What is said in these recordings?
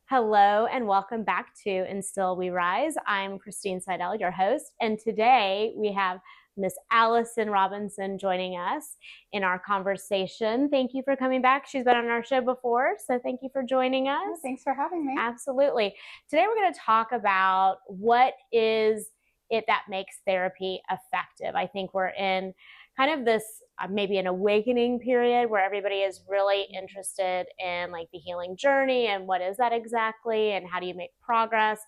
Hello and welcome back to Instill We Rise. I'm Christine Seidel, your host, and today we have Miss Allison Robinson joining us in our conversation. Thank you for coming back. She's been on our show before, so thank you for joining us. Oh, thanks for having me. Absolutely. Today we're going to talk about what is it that makes therapy effective. I think we're in kind of this maybe an awakening period where everybody is really interested in like the healing journey and what is that exactly and how do you make progress.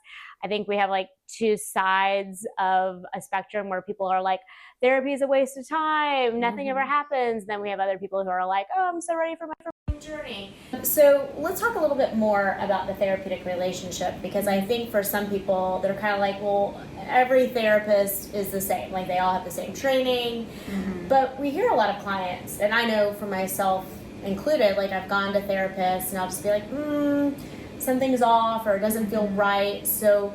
I think we have like two sides of a spectrum where people are like, therapy is a waste of time, nothing ever happens. Then we have other people who are like, oh, I'm so ready for my journey. So let's talk a little bit more about the therapeutic relationship, because I think for some people they're kind of like, well, every therapist is the same, like they all have the same training. But we hear a lot of clients, and I know for myself included, like I've gone to therapists and I'll just be like, something's off or it doesn't feel right. So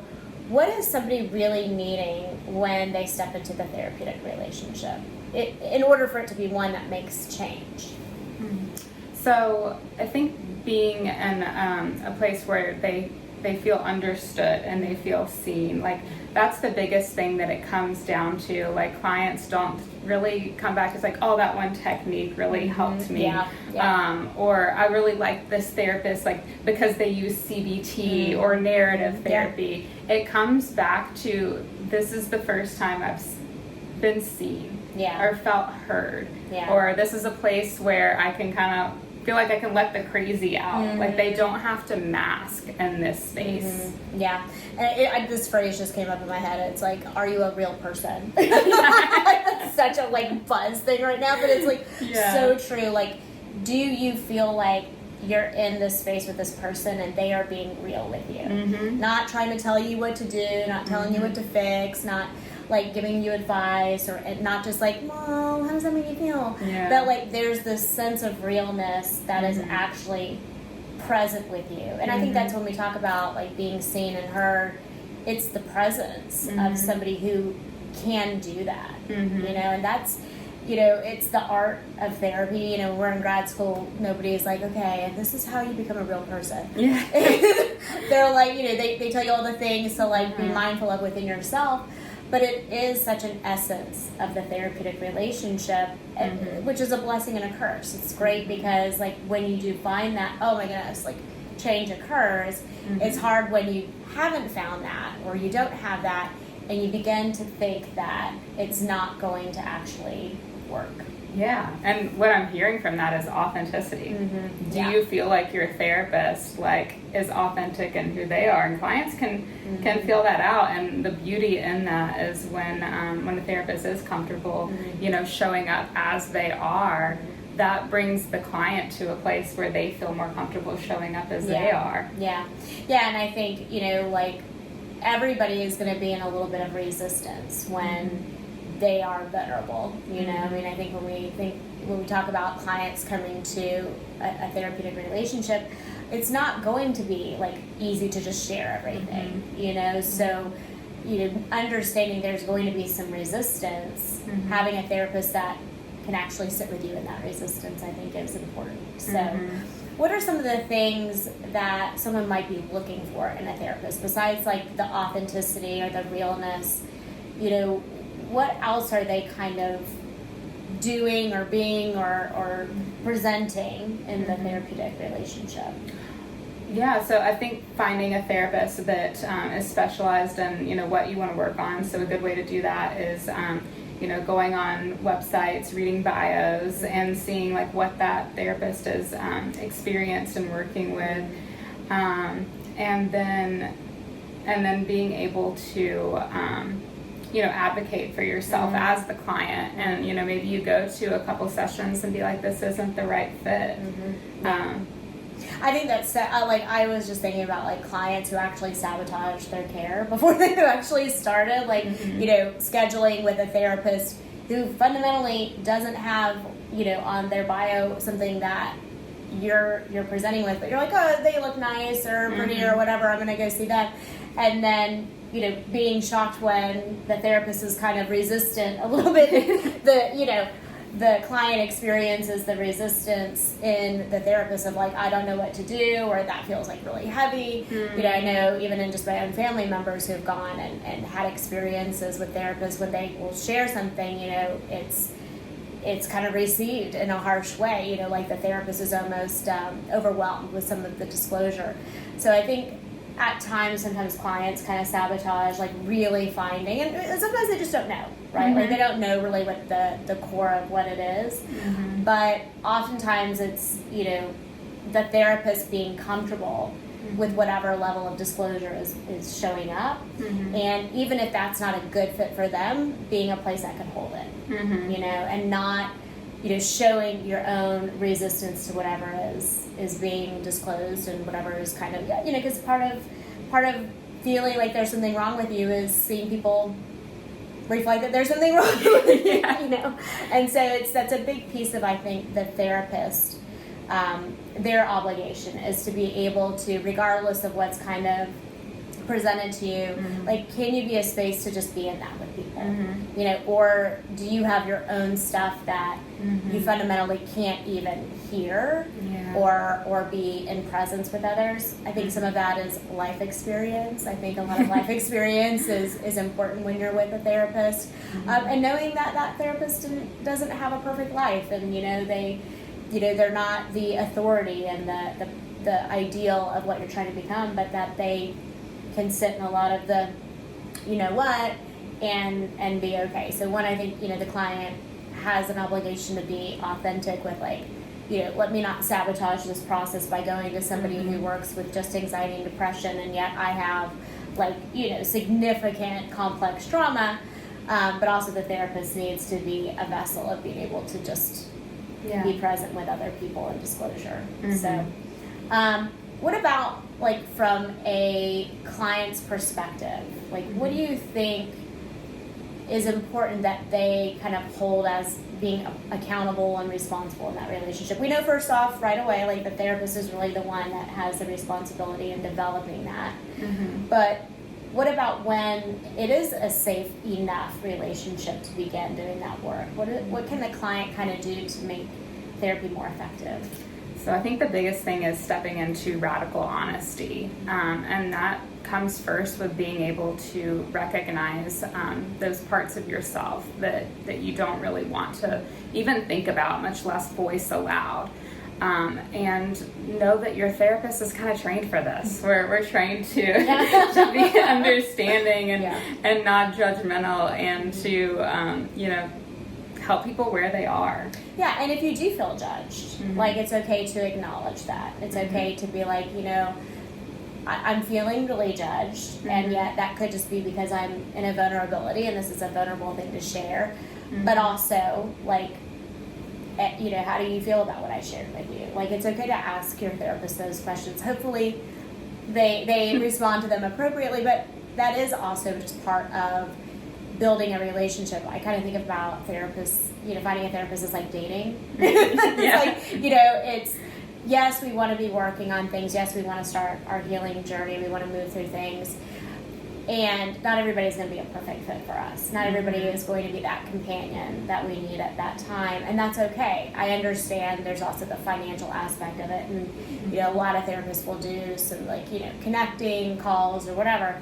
what is somebody really needing when they step into the therapeutic relationship in order for it to be one that makes change? So I think being in a place where they feel understood and they feel seen, like that's the biggest thing that it comes down to. Like clients don't really come back as like, oh, that one technique really helped me. Or I really like this therapist, like because they use CBT or narrative therapy. It comes back to, this is the first time I've been seen or felt heard. Or this is a place where I can kind of feel like I can let the crazy out. Like they don't have to mask in this space. And this phrase just came up in my head. It's like, are you a real person? That's such a like buzz thing right now, but it's like so true. Like, do you feel like you're in this space with this person and they are being real with you? Not trying to tell you what to do, not telling you what to fix, not like giving you advice, or not just like, Mom, how does that make you feel? But like there's this sense of realness that is actually present with you. And I think that's when we talk about like being seen and heard, it's the presence of somebody who can do that. And that's, it's the art of therapy. We're in grad school, nobody's like, okay, this is how you become a real person. They're like, they tell you all the things to like be mindful of within yourself. But it is such an essence of the therapeutic relationship, which is a blessing and a curse. It's great because like when you do find that, oh my goodness, like change occurs, it's hard when you haven't found that or you don't have that and you begin to think that it's not going to actually work. And what I'm hearing from that is authenticity. Do you feel like your therapist like is authentic in who they are? And clients can feel that out. And the beauty in that is when the therapist is comfortable, showing up as they are, that brings the client to a place where they feel more comfortable showing up as they are. And I think, like everybody is going to be in a little bit of resistance when they are vulnerable. I think when we talk about clients coming to a therapeutic relationship, it's not going to be like easy to just share everything. So understanding there's going to be some resistance, having a therapist that can actually sit with you in that resistance, I think is important. So what are some of the things that someone might be looking for in a therapist besides like the authenticity or the realness? What else are they kind of doing or being or presenting in the therapeutic relationship? So I think finding a therapist that is specialized in, what you want to work on. So a good way to do that is, going on websites, reading bios, and seeing like what that therapist is experienced and working with, and then being able to advocate for yourself as the client, and maybe you go to a couple sessions and be like, this isn't the right fit. I think that's like I was just thinking about like clients who actually sabotage their care before they actually started, like scheduling with a therapist who fundamentally doesn't have on their bio something that you're presenting with, but you're like, oh, they look nice or pretty or whatever, I'm gonna go see them, and then being shocked when the therapist is kind of resistant a little bit, the client experiences the resistance in the therapist of like, I don't know what to do, or that feels like really heavy. I know even in just my own family members who've gone and had experiences with therapists, when they will share something, it's kind of received in a harsh way, like the therapist is almost overwhelmed with some of the disclosure. So I think at times, sometimes clients kind of sabotage, like really finding, and sometimes they just don't know, right? Like they don't know really what the core of what it is. But oftentimes it's, the therapist being comfortable with whatever level of disclosure is showing up. And even if that's not a good fit for them, being a place that can hold it, and not, showing your own resistance to whatever is being disclosed, and whatever is kind of, because part of feeling like there's something wrong with you is seeing people reflect that there's something wrong with you, And so that's a big piece of, I think, the therapist, their obligation is to be able to, regardless of what's kind of presented to you, like, can you be a space to just be in that with people, or do you have your own stuff that you fundamentally can't even hear or be in presence with others? I think some of that is life experience. I think a lot of life experience is important when you're with a therapist, and knowing that therapist doesn't have a perfect life, and they're not the authority and the ideal of what you're trying to become, but that they can sit in a lot of the, and be okay. So one, I think, the client has an obligation to be authentic with, like, let me not sabotage this process by going to somebody who works with just anxiety and depression, and yet I have, like, significant complex trauma, but also the therapist needs to be a vessel of being able to just be present with other people in disclosure. So what about, like, from a client's perspective, like, what do you think is important that they kind of hold as being accountable and responsible in that relationship? We know, first off, right away, like, the therapist is really the one that has the responsibility in developing that. But what about when it is a safe enough relationship to begin doing that work? What can the client kind of do to make therapy more effective? So I think the biggest thing is stepping into radical honesty, and that comes first with being able to recognize those parts of yourself that you don't really want to even think about, much less voice aloud. And know that your therapist is kind of trained for this. We're trained to be understanding and not judgmental, and to help people where they are. Yeah, and if you do feel judged, like, it's okay to acknowledge that. It's okay to be like, I'm feeling really judged, and yet that could just be because I'm in a vulnerability, and this is a vulnerable thing to share. But also, like, how do you feel about what I shared with you? Like, it's okay to ask your therapist those questions. Hopefully they respond to them appropriately, but that is also just part of building a relationship. I kind of think about therapists, finding a therapist is like dating. It's like, it's, yes, we want to be working on things. Yes, we want to start our healing journey. We want to move through things. And not everybody's going to be a perfect fit for us. Not everybody is going to be that companion that we need at that time. And that's okay. I understand there's also the financial aspect of it. And, a lot of therapists will do some, like, connecting calls or whatever.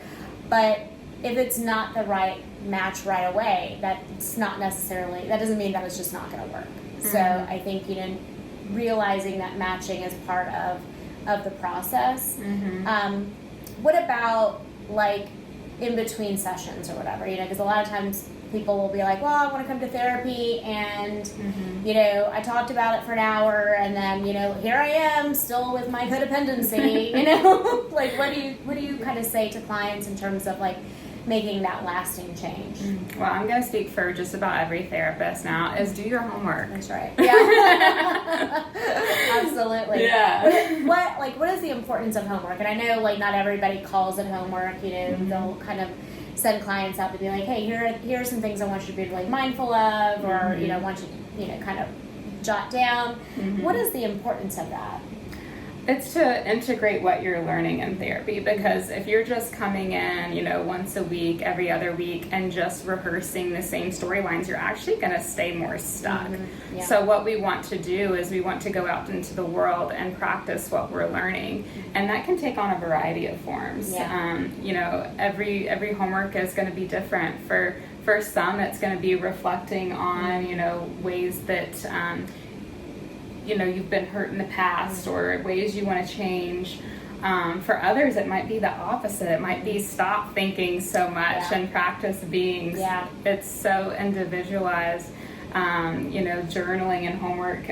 But if it's not the right match right away, that doesn't mean that it's just not going to work. So I think, realizing that matching is part of the process. What about, like, in between sessions or whatever, because a lot of times people will be like, well, I want to come to therapy, and I talked about it for an hour, and then here I am still with my codependency. Like, what do you kind of say to clients in terms of, like, making that lasting change? Well, I'm going to speak for just about every therapist now, is do your homework. That's right. Yeah. Absolutely. Yeah. What is the importance of homework? And I know, like, not everybody calls it homework, they'll kind of send clients out to be like, hey, here are some things I want you to be, like, mindful of, or, want you to, kind of jot down. What is the importance of that? It's to integrate what you're learning in therapy, because if you're just coming in, once a week, every other week, and just rehearsing the same storylines, you're actually going to stay more stuck. Mm-hmm. Yeah. So what we want to do is we want to go out into the world and practice what we're learning, and that can take on a variety of forms. Yeah. Every homework is going to be different. For some, it's going to be reflecting on, ways that you've been hurt in the past, or ways you want to change. For others, it might be the opposite. It might be stop thinking so much and practice being. Yeah. It's so individualized. Journaling and homework,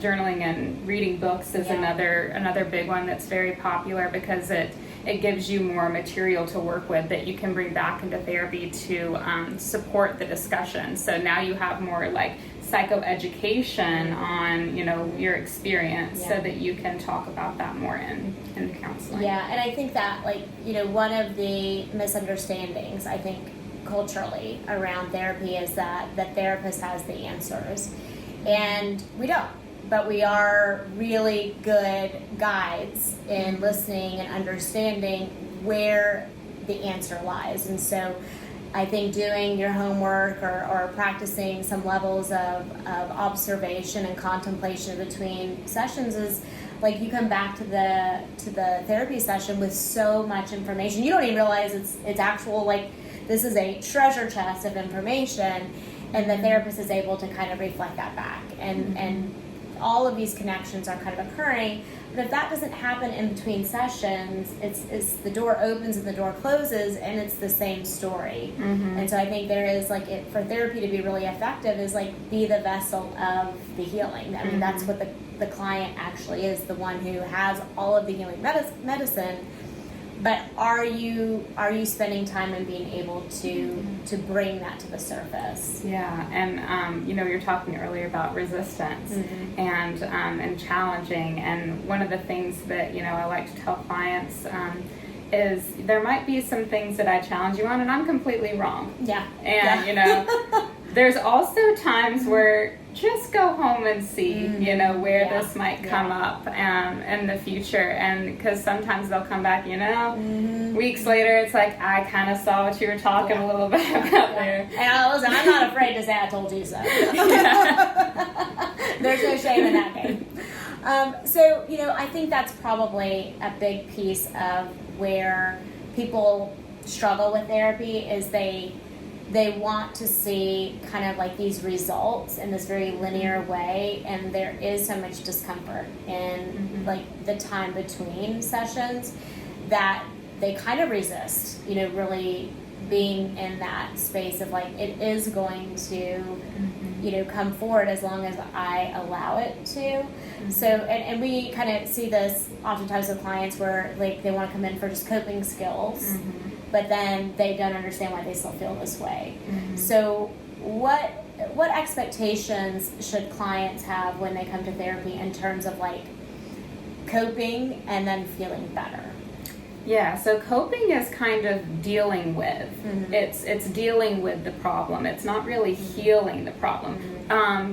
journaling and reading books is another big one that's very popular, because it gives you more material to work with that you can bring back into therapy to support the discussion. So now you have more like psychoeducation on your experience, so that you can talk about that more in the counseling. Yeah, and I think that one of the misunderstandings, I think, culturally around therapy is that the therapist has the answers, and we don't. But we are really good guides in listening and understanding where the answer lies. And so I think doing your homework or practicing some levels of observation and contemplation between sessions is like you come back to the therapy session with so much information. You don't even realize it's actual, like, this is a treasure chest of information, and the therapist is able to kind of reflect that back. And all of these connections are kind of occurring. But if that doesn't happen in between sessions, it's the door opens and the door closes, and it's the same story. And so I think there is for therapy to be really effective is be the vessel of the healing. I mean, that's what the client actually is, the one who has all of the healing medicine. But are you spending time and being able to bring that to the surface? Yeah, and you're talking earlier about resistance and challenging, and one of the things that I like to tell clients is there might be some things that I challenge you on, and I'm completely wrong. Yeah, and there's also times where just go home and see, where this might come up in the future. And because sometimes they'll come back, weeks later, it's like, I kind of saw what you were talking a little bit about there. And listen, I'm not afraid to say I told you so. There's no shame in that game. So, I think that's probably a big piece of where people struggle with therapy is they want to see kind of like these results in this very linear way, and there is so much discomfort in the time between sessions that they kind of resist, really being in that space of it is going to come forward as long as I allow it to. So and we kind of see this oftentimes with clients where they want to come in for just coping skills, but then they don't understand why they still feel this way. So what expectations should clients have when they come to therapy in terms of coping and then feeling better? Yeah, so coping is kind of dealing with. It's dealing with the problem. It's not really healing the problem.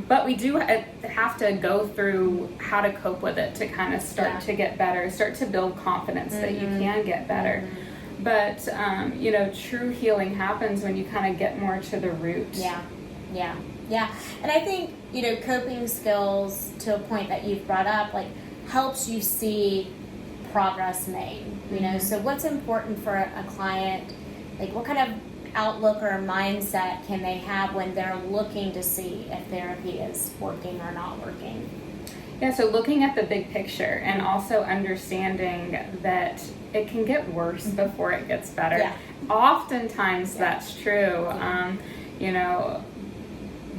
But we do have to go through how to cope with it to kind of start to get better, start to build confidence that you can get better. But, true healing happens when you kind of get more to the root. Yeah. And I think, coping skills to a point that you've brought up, helps you see progress made, So what's important for a client, what kind of outlook or mindset can they have when they're looking to see if therapy is working or not working? Yeah, so looking at the big picture and also understanding that it can get worse before it gets better. Yeah. Oftentimes that's true.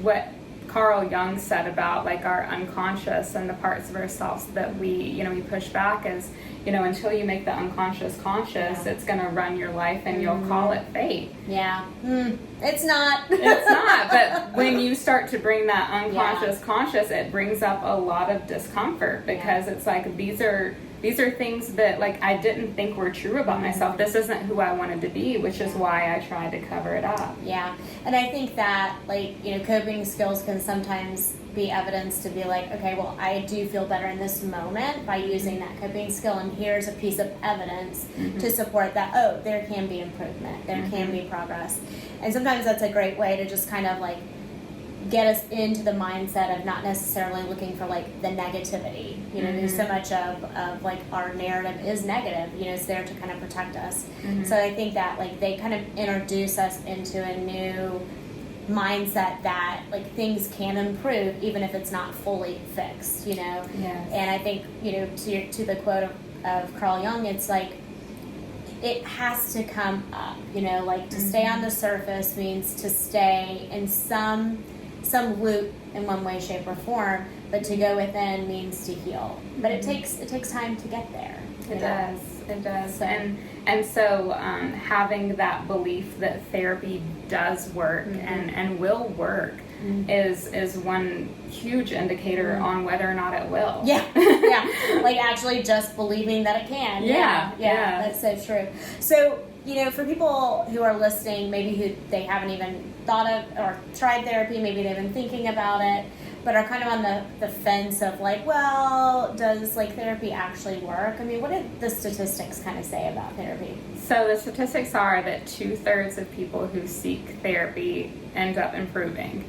What Carl Jung said about our unconscious and the parts of ourselves that we push back is, until you make the unconscious conscious, it's going to run your life and you'll call it fate. Yeah. It's not. It's not. But when you start to bring that unconscious conscious, it brings up a lot of discomfort because it's these are these are things that like I didn't think were true about myself. This isn't who I wanted to be, which is why I tried to cover it up. Yeah. And I think that, like, you know, coping skills can sometimes be evidence to be like, okay, well, I do feel better in this moment by using that coping skill, and here's a piece of evidence to support that, oh, there can be improvement, there can be progress. And sometimes that's a great way to just kind of like get us into the mindset of not necessarily looking for like the negativity. You know, there's so much of like our narrative is negative, you know, it's there to kind of protect us. So I think that like they kind of introduce us into a new mindset that like things can improve even if it's not fully fixed, you know. And I think, you know, to the quote of Carl Jung, it's like it has to come up, you know, like to stay on the surface means to stay in some loop in one way, shape, or form, but to go within means to heal. But it takes time to get there. It does. And so having that belief that therapy does work and will work is one huge indicator on whether or not it will. Yeah. Like actually just believing that it can. Yeah. That's so true. So, you know, for people who are listening, maybe who they haven't even thought of or tried therapy, maybe they've been thinking about it, but are kind of on the fence of like, well, does like therapy actually work? I mean, what did the statistics kind of say about therapy? So the statistics are that 2/3 of people who seek therapy end up improving.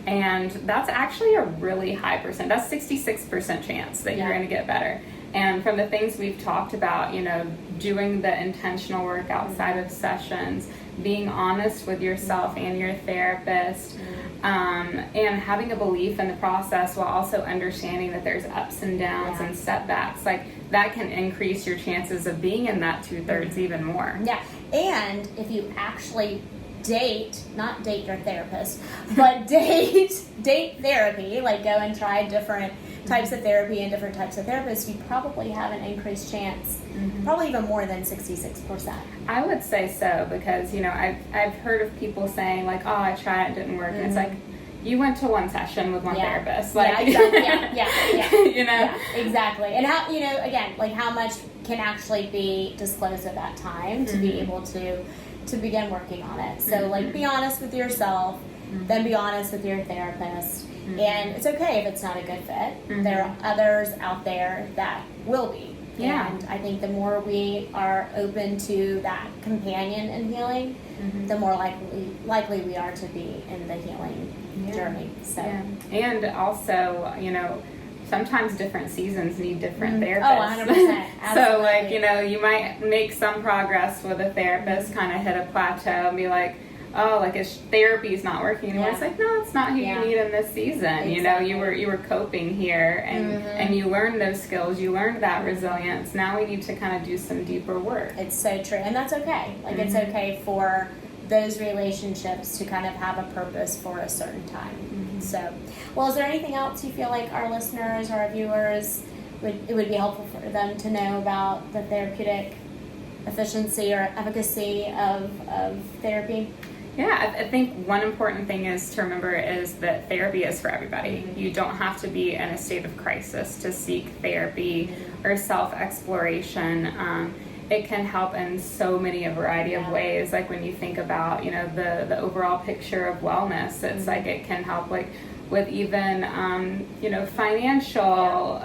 And that's actually a really high percent. That's 66% chance that you're going to get better. And from the things we've talked about, you know, doing the intentional work outside of sessions, being honest with yourself and your therapist, and having a belief in the process while also understanding that there's ups and downs and setbacks, like that can increase your chances of being in that 2/3 even more. Yeah. And if you actually not date your therapist, but date therapy, like go and try different types of therapy and different types of therapists, you probably have an increased chance, probably even more than 66%. I would say so, because, you know, I've heard of people saying like, oh, I tried it, it didn't work. And it's like, you went to one session with one therapist. Like, exactly. Yeah. You know? Yeah, exactly. And how, you know, again, like how much can actually be disclosed at that time to be able to begin working on it. So like be honest with yourself, then be honest with your therapist. And it's okay if it's not a good fit. There are others out there that will be. And I think the more we are open to that companion in healing, the more likely we are to be in the healing journey. So and also, you know, sometimes different seasons need different therapists. Oh, 100%. So, like, you know, you might make some progress with a therapist, kind of hit a plateau and be like, oh, like therapy's not working anymore. It's like, no, it's not who you need in this season. Exactly. You know, you were coping here, and you learned those skills, you learned that resilience. Now we need to kind of do some deeper work. It's so true, and that's okay. Like it's okay for those relationships to kind of have a purpose for a certain time. So, well, is there anything else you feel like our listeners or our viewers it would be helpful for them to know about the therapeutic efficiency or efficacy of therapy? Yeah, I think one important thing is to remember is that therapy is for everybody. You don't have to be in a state of crisis to seek therapy or self-exploration. It can help in so many a variety of ways. Like when you think about, you know, the overall picture of wellness, it's like it can help like with even, you know, financial,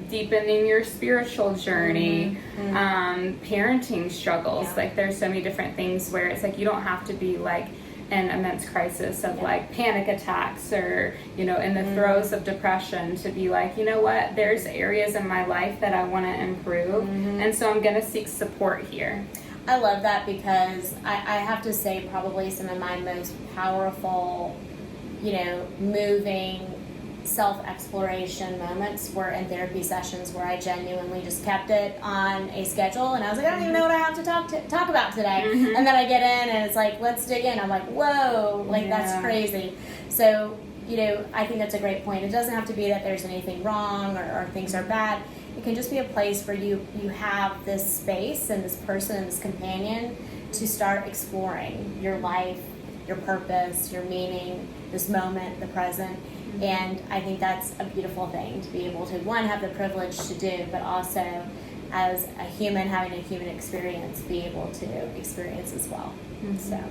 deepening your spiritual journey, parenting struggles. Like there's so many different things where it's like you don't have to be like an immense crisis of like panic attacks or, you know, in the throes of depression to be like, you know what, there's areas in my life that I want to improve, and so I'm going to seek support here. I love that because I have to say probably some of my most powerful, you know, moving self-exploration moments were in therapy sessions where I genuinely just kept it on a schedule, and I was like, I don't even know what I have to talk about today. And then I get in and it's like, let's dig in. I'm like, whoa, like that's crazy. So, you know, I think that's a great point. It doesn't have to be that there's anything wrong or things are bad. It can just be a place where you have this space and this person and this companion to start exploring your life, your purpose, your meaning, this moment, the present. And I think that's a beautiful thing to be able to, one, have the privilege to do, but also as a human having a human experience, be able to experience as well. So,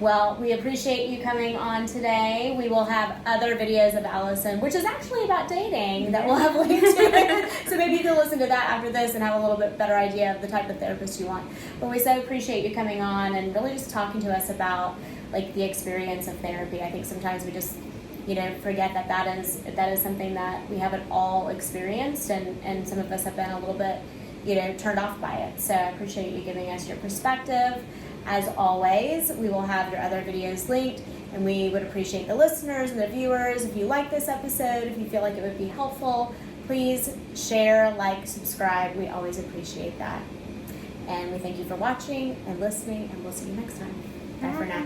well, we appreciate you coming on today. We will have other videos of Allison, which is actually about dating, that we'll have linked to it. So maybe you can listen to that after this and have a little bit better idea of the type of therapist you want. But we so appreciate you coming on and really just talking to us about like the experience of therapy. I think sometimes we just forget that is something that we haven't all experienced, and some of us have been a little bit turned off by it. So I appreciate you giving us your perspective. As always, we will have your other videos linked, and we would appreciate the listeners and the viewers. If you like this episode, if you feel like it would be helpful, please share, like, subscribe. We always appreciate that. And we thank you for watching and listening, and we'll see you next time. Bye for now.